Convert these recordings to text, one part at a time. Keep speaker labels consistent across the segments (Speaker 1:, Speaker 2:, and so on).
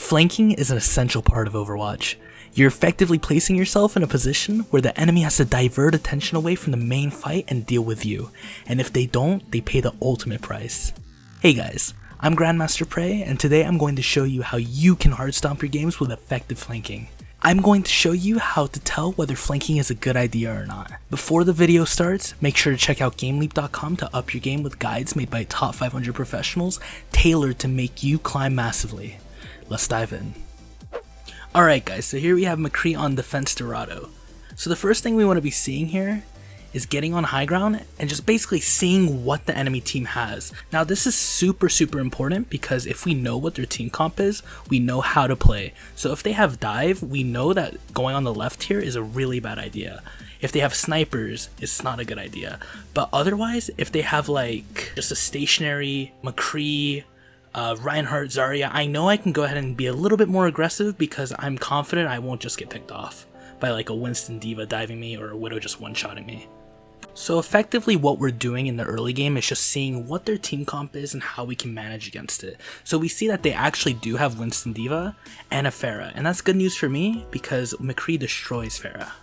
Speaker 1: Flanking is an essential part of Overwatch. You're effectively placing yourself in a position where the enemy has to divert attention away from the main fight and deal with you, and if they don't, they pay the ultimate price. Hey guys, I'm Grandmaster Prey, and today I'm going to show you how you can hard stomp your games with effective flanking. I'm going to show you how to tell whether flanking is a good idea or not. Before the video starts, make sure to check out GameLeap.com to up your game with guides made by top 500 professionals tailored to make you climb massively. Let's dive in. Alright guys, so here we have McCree on defense Dorado. So the first thing we want to be seeing here is getting on high ground and just basically seeing what the enemy team has. Now this is super important because if we know what their team comp is, we know how to play. So if they have dive, we know that going on the left here is a really bad idea. If they have snipers, it's not a good idea. But otherwise, if they have like just a stationary McCree, Reinhardt, Zarya, I know I can go ahead and be a little bit more aggressive because I'm confident I won't just get picked off by like a Winston D.Va diving me or a Widow just one-shotting me. So effectively what we're doing in the early game is just seeing what their team comp is and how we can manage against it. So we see that they actually do have Winston D.Va and a Pharah, and that's good news for me because McCree destroys Pharah.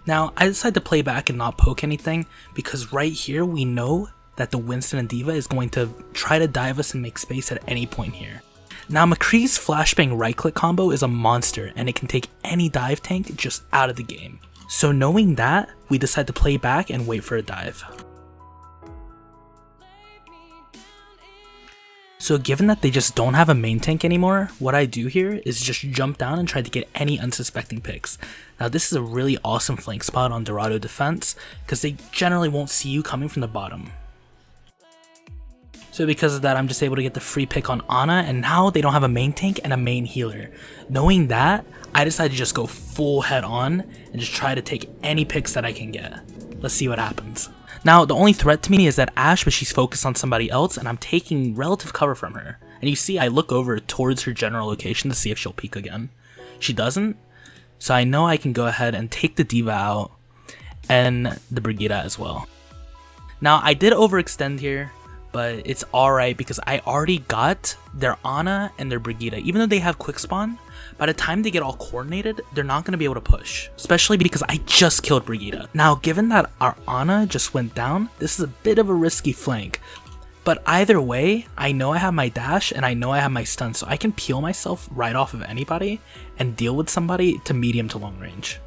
Speaker 1: Now I decided to play back and not poke anything because right here we know that the Winston and D.Va is going to try to dive us and make space at any point here. Now McCree's flashbang right click combo is a monster and it can take any dive tank just out of the game. So knowing that, we decide to play back and wait for a dive. So given that they just don't have a main tank anymore, what I do here is just jump down and try to get any unsuspecting picks. Now this is a really awesome flank spot on Dorado defense because they generally won't see you coming from the bottom. So because of that, I'm just able to get the free pick on Ana, and now they don't have a main tank and a main healer. Knowing that, I decided to just go full head on and just try to take any picks that I can get. Let's see what happens. Now, the only threat to me is that Ashe, but she's focused on somebody else, and I'm taking relative cover from her. And you see, I look over towards her general location to see if she'll peek again. She doesn't, so I know I can go ahead and take the D.Va out, and the Brigitte as well. Now, I did overextend here, but it's alright because I already got their Ana and their Brigitte. Even though they have quick spawn, by the time they get all coordinated, they're not going to be able to push. Especially because I just killed Brigitte. Now, given that our Ana just went down, this is a bit of a risky flank. But either way, I know I have my dash and I know I have my stun, so I can peel myself right off of anybody and deal with somebody to medium to long range.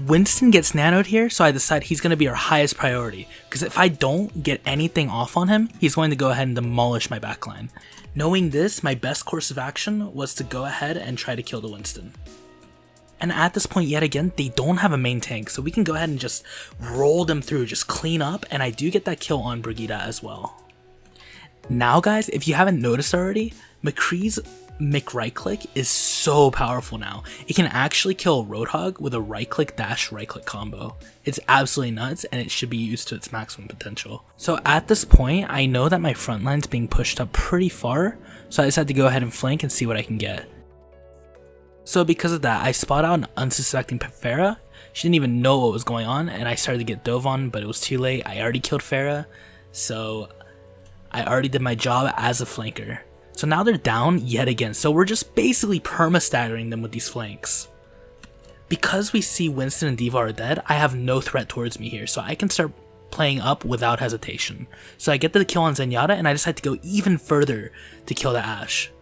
Speaker 1: Winston gets nanoed here, so I decide he's going to be our highest priority, because if I don't get anything off on him, he's going to go ahead and demolish my backline. Knowing this, my best course of action was to go ahead and try to kill the Winston. And at this point, yet again, they don't have a main tank, so we can go ahead and just roll them through, just clean up, and I do get that kill on Brigitte as well. Now guys, if you haven't noticed already, McCree's Mick right click is so powerful now. It can actually kill a Roadhog with a right click dash right click combo. It's absolutely nuts and it should be used to its maximum potential. So at this point, I know that my front line's being pushed up pretty far, so I decided to go ahead and flank and see what I can get. So because of that, I spot out an unsuspecting Pharah. She didn't even know what was going on and I started to get dove on, but it was too late. I already killed Pharah, so I already did my job as a flanker. So now they're down yet again, so we're just basically perma-staggering them with these flanks. Because we see Winston and D.Va are dead, I have no threat towards me here, so I can start playing up without hesitation. So I get the kill on Zenyatta, and I decide to go even further to kill the Ashe.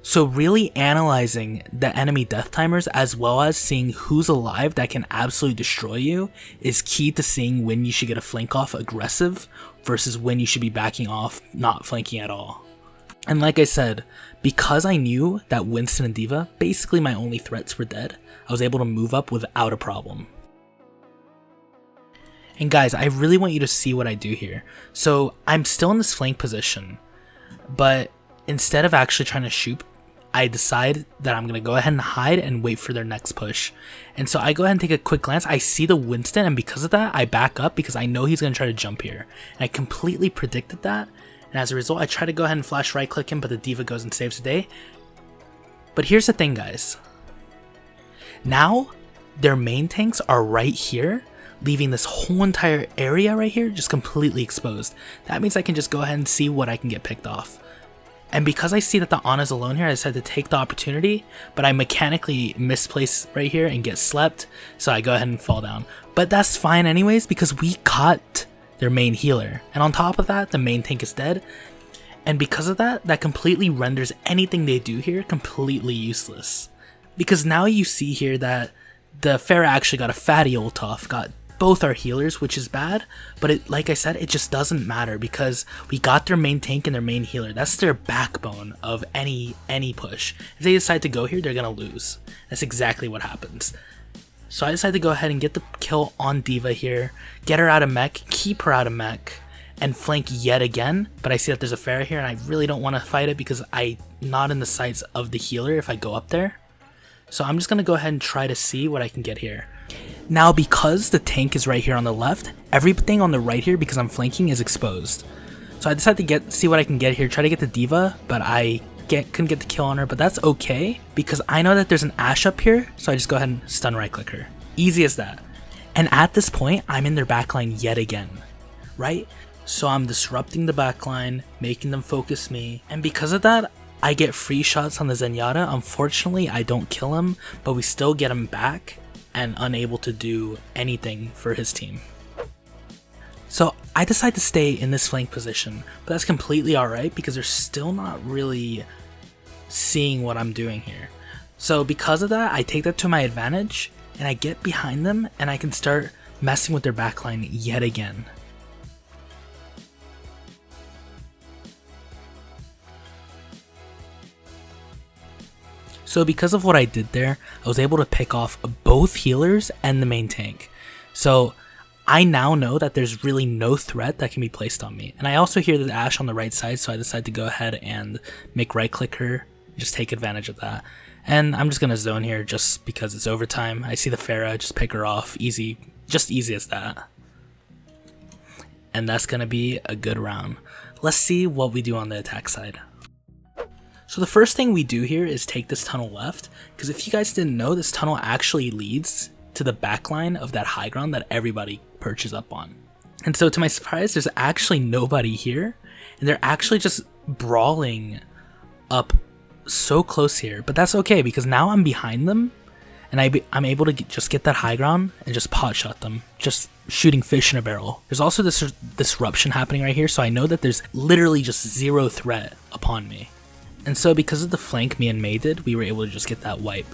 Speaker 1: So really analyzing the enemy death timers as well as seeing who's alive that can absolutely destroy you is key to seeing when you should get a flank off aggressive versus when you should be backing off not flanking at all. And like I said, because I knew that Winston and D.Va, basically my only threats were dead, I was able to move up without a problem. And guys, I really want you to see what I do here. So I'm still in this flank position, but instead of actually trying to shoot, I decide that I'm going to go ahead and hide and wait for their next push. And so I go ahead and take a quick glance. I see the Winston, and because of that, I back up because I know he's going to try to jump here. And I completely predicted that. And as a result, I try to go ahead and flash right click him, but the D.Va goes and saves the day. But here's the thing, guys. Now, their main tanks are right here, leaving this whole entire area right here just completely exposed. That means I can just go ahead and see what I can get picked off. And because I see that the Ana's alone here, I decided to take the opportunity, but I mechanically misplace right here and get slept, so I go ahead and fall down. But that's fine anyways, because we caught their main healer. And on top of that, the main tank is dead. And because of that, that completely renders anything they do here completely useless. Because now you see here that the Pharah actually got a fatty ult off, got both our healers, which is bad, but it, like I said, it just doesn't matter because we got their main tank and their main healer. That's their backbone of any push. If they decide to go here, they're gonna lose. That's exactly what happens. So I decided to go ahead and get the kill on D.Va here, get her out of mech, keep her out of mech, and flank yet again. But I see that there's a Pharah here and I really don't want to fight it because I'm not in the sights of the healer if I go up there. So I'm just gonna go ahead and try to see what I can get here. Now, because the tank is right here on the left, everything on the right here, because I'm flanking, is exposed. So I decided to see what I can get here, try to get the D.Va, but I couldn't get the kill on her, but that's okay, because I know that there's an Ashe up here, so I just go ahead and stun right click her. Easy as that. And at this point, I'm in their backline yet again, right? So I'm disrupting the backline, making them focus me, and because of that, I get free shots on the Zenyatta. Unfortunately, I don't kill him, but we still get him back, and unable to do anything for his team. So I decide to stay in this flank position, but that's completely alright because they're still not really seeing what I'm doing here. So because of that, I take that to my advantage and I get behind them and I can start messing with their backline yet again. So because of what I did there, I was able to pick off both healers and the main tank. So I now know that there's really no threat that can be placed on me. And I also hear the Ashe on the right side, so I decided to go ahead and make right click her, just take advantage of that. And I'm just going to zone here just because it's overtime. I see the Pharah, just pick her off, easy, just easy as that. And that's going to be a good round. Let's see what we do on the attack side. So the first thing we do here is take this tunnel left, because if you guys didn't know, this tunnel actually leads to the backline of that high ground that everybody perches up on. And so to my surprise, there's actually nobody here, and they're actually just brawling up so close here, but that's okay because now I'm behind them, and I'm able to just get that high ground and just pot shot them, just shooting fish in a barrel. There's also this disruption happening right here, so I know that there's literally just zero threat upon me. And so because of the flank me and Mei did, we were able to just get that wipe.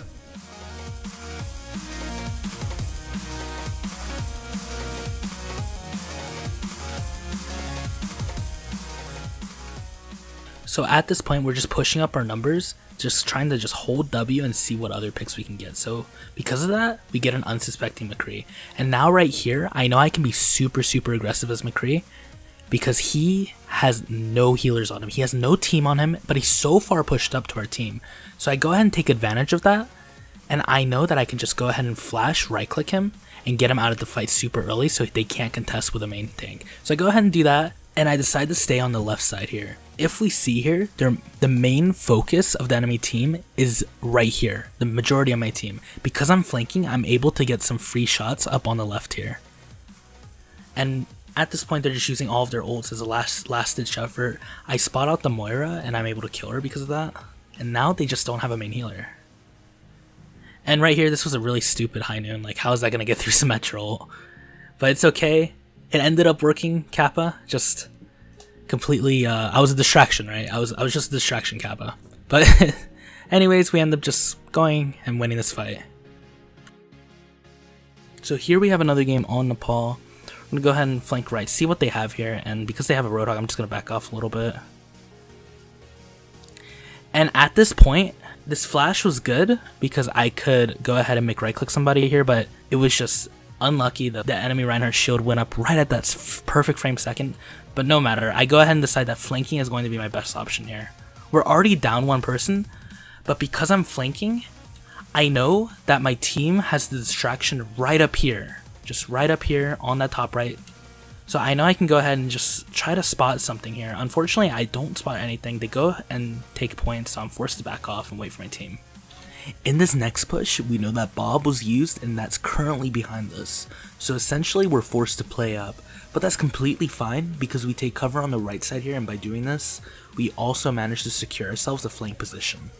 Speaker 1: So at this point, we're just pushing up our numbers, just trying to just hold W and see what other picks we can get. So because of that, we get an unsuspecting McCree. And now right here, I know I can be super aggressive as McCree, because he has no healers on him. He has no team on him, but he's so far pushed up to our team. So I go ahead and take advantage of that, and I know that I can just go ahead and flash, right click him, and get him out of the fight super early so they can't contest with a main tank. So I go ahead and do that, and I decide to stay on the left side here. If we see here, the main focus of the enemy team is right here, the majority of my team. Because I'm flanking, I'm able to get some free shots up on the left here. And at this point, they're just using all of their ults as a last-ditch effort. I spot out the Moira, and I'm able to kill her because of that. And now they just don't have a main healer. And right here, this was a really stupid high noon. Like, how is that going to get through Symmetrical? But it's okay. It ended up working, Kappa. Just completely, I was a distraction, right? I was just a distraction, Kappa. But anyways, we end up just going and winning this fight. So here we have another game on Nepal. I'm going to go ahead and flank right, see what they have here, and because they have a Roadhog, I'm just going to back off a little bit. And at this point, this flash was good because I could go ahead and make right click somebody here, but it was just unlucky that the enemy Reinhardt shield went up right at that perfect frame second. But no matter, I go ahead and decide that flanking is going to be my best option here. We're already down one person, but because I'm flanking, I know that my team has the distraction right up here. Just right up here on that top right. So I know I can go ahead and just try to spot something here. Unfortunately, I don't spot anything. They go and take points, so I'm forced to back off and wait for my team. In this next push, we know that Bob was used and that's currently behind us, so essentially we're forced to play up, but that's completely fine because we take cover on the right side here, and by doing this, we also manage to secure ourselves a flank position.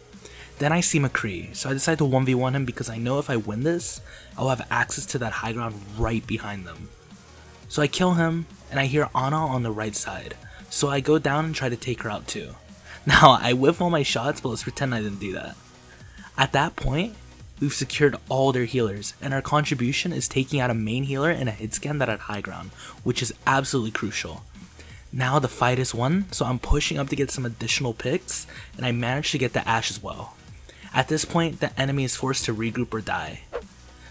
Speaker 1: Then I see McCree, so I decide to 1v1 him because I know if I win this, I'll have access to that high ground right behind them. So I kill him, and I hear Ana on the right side, so I go down and try to take her out too. Now, I whiff all my shots, but let's pretend I didn't do that. At that point, we've secured all their healers, and our contribution is taking out a main healer and a hit scan that had high ground, which is absolutely crucial. Now the fight is won, so I'm pushing up to get some additional picks, and I managed to get the Ashe as well. At this point, the enemy is forced to regroup or die.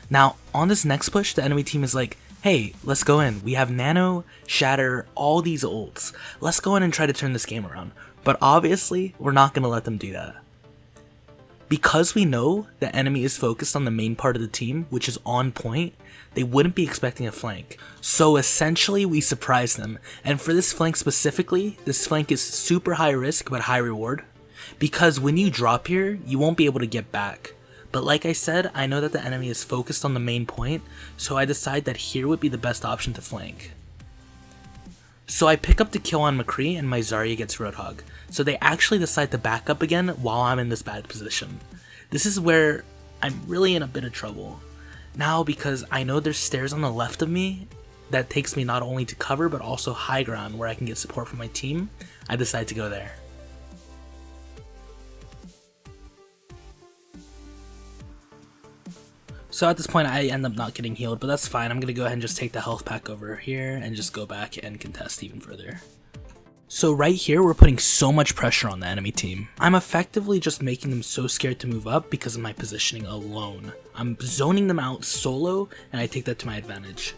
Speaker 1: Now, on this next push, the enemy team is like, hey, let's go in. We have Nano, Shatter, all these ults. Let's go in and try to turn this game around. But obviously, we're not going to let them do that. Because we know the enemy is focused on the main part of the team, which is on point, they wouldn't be expecting a flank. So essentially, we surprise them. And for this flank specifically, this flank is super high risk but high reward. Because when you drop here, you won't be able to get back. But like I said, I know that the enemy is focused on the main point, so I decide that here would be the best option to flank. So I pick up the kill on McCree and my Zarya gets Roadhog. So they actually decide to back up again while I'm in this bad position. This is where I'm really in a bit of trouble. Now, because I know there's stairs on the left of me that takes me not only to cover but also high ground where I can get support from my team, I decide to go there. So at this point I end up not getting healed, but that's fine. I'm going to go ahead and just take the health pack over here and just go back and contest even further. So right here we're putting so much pressure on the enemy team. I'm effectively just making them so scared to move up because of my positioning alone. I'm zoning them out solo and I take that to my advantage.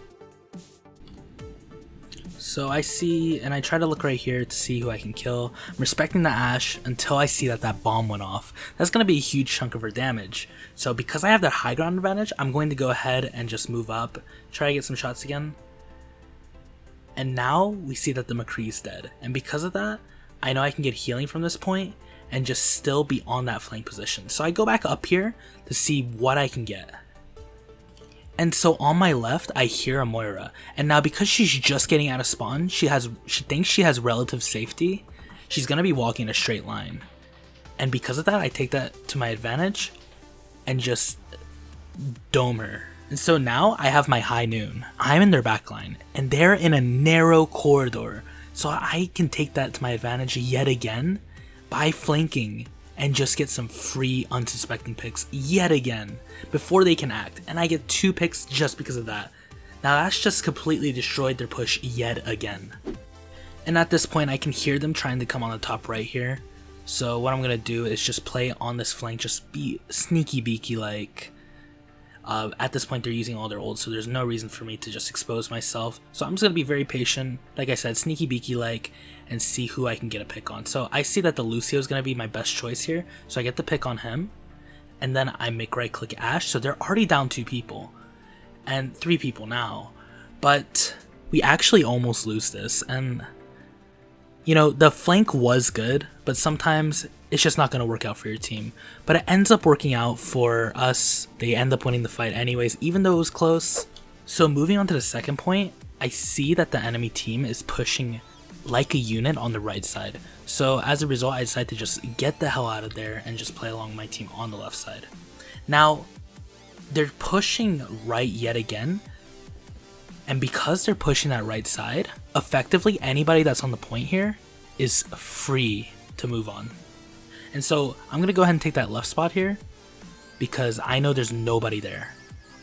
Speaker 1: So I see, and I try to look right here to see who I can kill. I'm respecting the Ashe until I see that that bomb went off. That's going to be a huge chunk of her damage. So because I have that high ground advantage, I'm going to go ahead and just move up, try to get some shots again. And now we see that the McCree is dead. And because of that, I know I can get healing from this point and just still be on that flank position. So I go back up here to see what I can get. And so on my left, I hear a Moira, and now because she's just getting out of spawn, she thinks she has relative safety. She's gonna be walking in a straight line, and because of that, I take that to my advantage and just dome her. And so now I have my high noon. I'm in their backline, and they're in a narrow corridor, so I can take that to my advantage yet again by flanking and just get some free unsuspecting picks yet again before they can act, and I get 2 picks just because of that. Now that's just completely destroyed their push yet again. And at this point I can hear them trying to come on the top right here, so what I'm gonna do is just play on this flank, just be sneaky beaky like. At this point they're using all their ults, so there's no reason for me to just expose myself, so I'm just gonna be very patient, like I said, sneaky beaky like, and see who I can get a pick on. So I see that the Lucio is gonna be my best choice here, so I get the pick on him, and then I make right click Ashe. So they're already down 2 people and 3 people now, but we actually almost lose this. And you know, the flank was good, but sometimes it's just not going to work out for your team. But it ends up working out for us. They end up winning the fight anyways, even though it was close. So moving on to the second point, I see that the enemy team is pushing like a unit on the right side. So as a result, I decide to just get the hell out of there and just play along my team on the left side. Now, they're pushing right yet again. And because they're pushing that right side, effectively anybody that's on the point here is free to move on. And so I'm going to go ahead and take that left spot here because I know there's nobody there.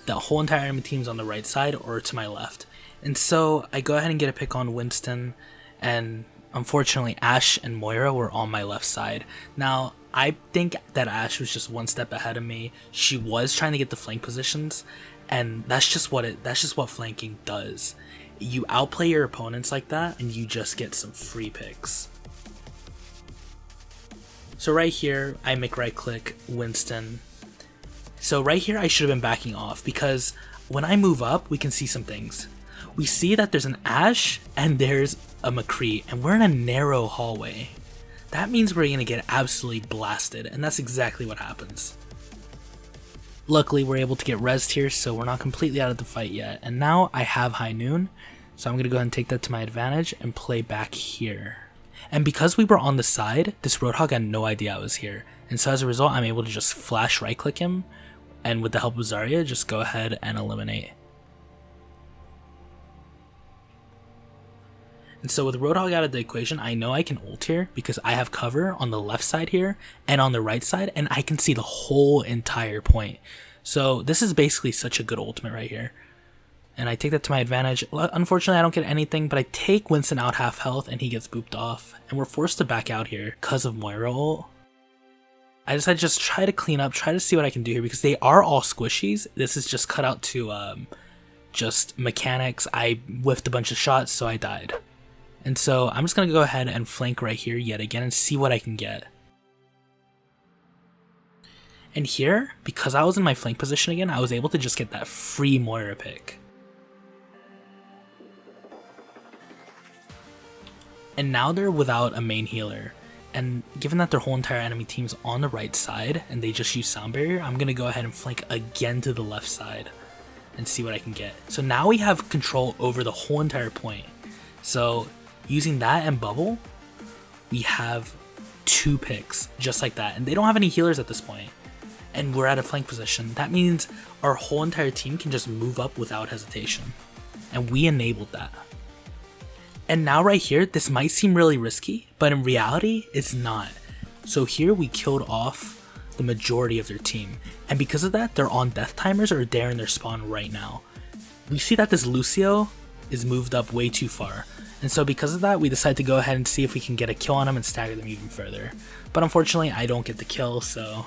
Speaker 1: The whole entire enemy team's on the right side or to my left. And so I go ahead and get a pick on Winston, and unfortunately Ashe and Moira were on my left side. Now I think that Ashe was just 1 step ahead of me. She was trying to get the flank positions, and that's just what flanking does. You outplay your opponents like that and you just get some free picks. So right here I make right click Winston. So right here I should have been backing off because when I move up we can see some things. We see that there's an Ashe and there's a McCree, and we're in a narrow hallway. That means we're gonna get absolutely blasted, and that's exactly what happens. Luckily we're able to get rezzed here, so we're not completely out of the fight yet. And now I have High Noon, so I'm going to go ahead and take that to my advantage and play back here. And because we were on the side, this Roadhog had no idea I was here. And so as a result, I'm able to just flash right click him, and with the help of Zarya, just go ahead and eliminate. And so with Roadhog out of the equation, I know I can ult here because I have cover on the left side here and on the right side, and I can see the whole entire point. So this is basically such a good ultimate right here. And I take that to my advantage. Unfortunately, I don't get anything, but I take Winston out half health and he gets booped off. And we're forced to back out here because of Moira ult. I decided to just try to clean up, try to see what I can do here because they are all squishies. This is just cut out to just mechanics. I whiffed a bunch of shots, so I died. And so I'm just going to go ahead and flank right here yet again and see what I can get. And here, because I was in my flank position again, I was able to just get that free Moira pick. And now they're without a main healer. And given that their whole entire enemy team's on the right side and they just use sound barrier, I'm going to go ahead and flank again to the left side and see what I can get. So now we have control over the whole entire point. So using that and bubble, we have 2 picks just like that. And they don't have any healers at this point. And we're at a flank position. That means our whole entire team can just move up without hesitation. And we enabled that. And now right here, this might seem really risky, but in reality, it's not. So here we killed off the majority of their team. And because of that, they're on death timers or they're in their spawn right now. We see that this Lucio is moved up way too far. And so because of that, we decide to go ahead and see if we can get a kill on him and stagger them even further. But unfortunately, I don't get the kill, so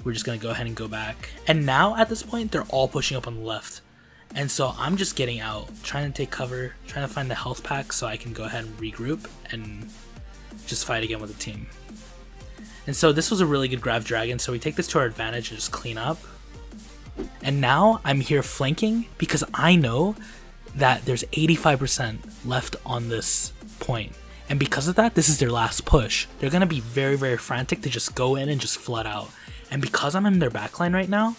Speaker 1: we're just going to go ahead and go back. And now at this point, they're all pushing up on the left. And so I'm just getting out, trying to take cover, trying to find the health pack so I can go ahead and regroup and just fight again with the team. And so this was a really good grab dragon, so we take this to our advantage and just clean up. And now I'm here flanking because I know that there's 85% left on this point. And because of that, this is their last push. They're going to be very, very frantic to just go in and just flood out. And because I'm in their backline right now,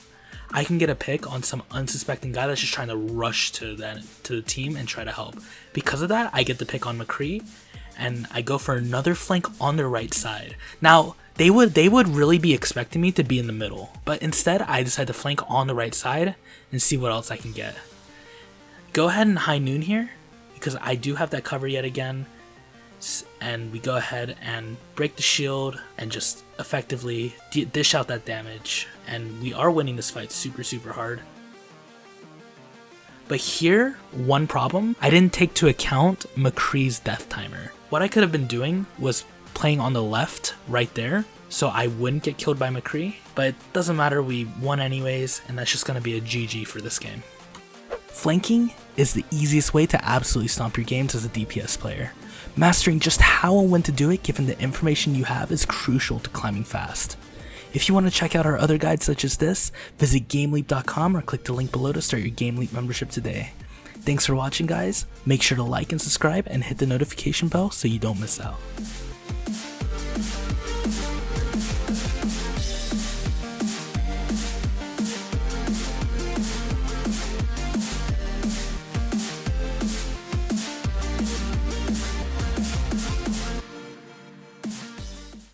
Speaker 1: I can get a pick on some unsuspecting guy that's just trying to rush to the team and try to help. Because of that, I get the pick on McCree, and I go for another flank on the right side. Now, they would really be expecting me to be in the middle, but instead, I decide to flank on the right side and see what else I can get. Go ahead and High Noon here, because I do have that cover yet again, and we go ahead and break the shield and just effectively dish out that damage, and we are winning this fight super hard. But here, one problem, I didn't take to account McCree's death timer. What I could have been doing was playing on the left right there so I wouldn't get killed by McCree, but it doesn't matter, we won anyways, and that's just going to be a GG for this game. Flanking is the easiest way to absolutely stomp your games as a DPS player. Mastering just how and when to do it given the information you have is crucial to climbing fast. If you want to check out our other guides such as this, visit GameLeap.com or click the link below to start your GameLeap membership today. Thanks for watching guys, make sure to like and subscribe and hit the notification bell so you don't miss out.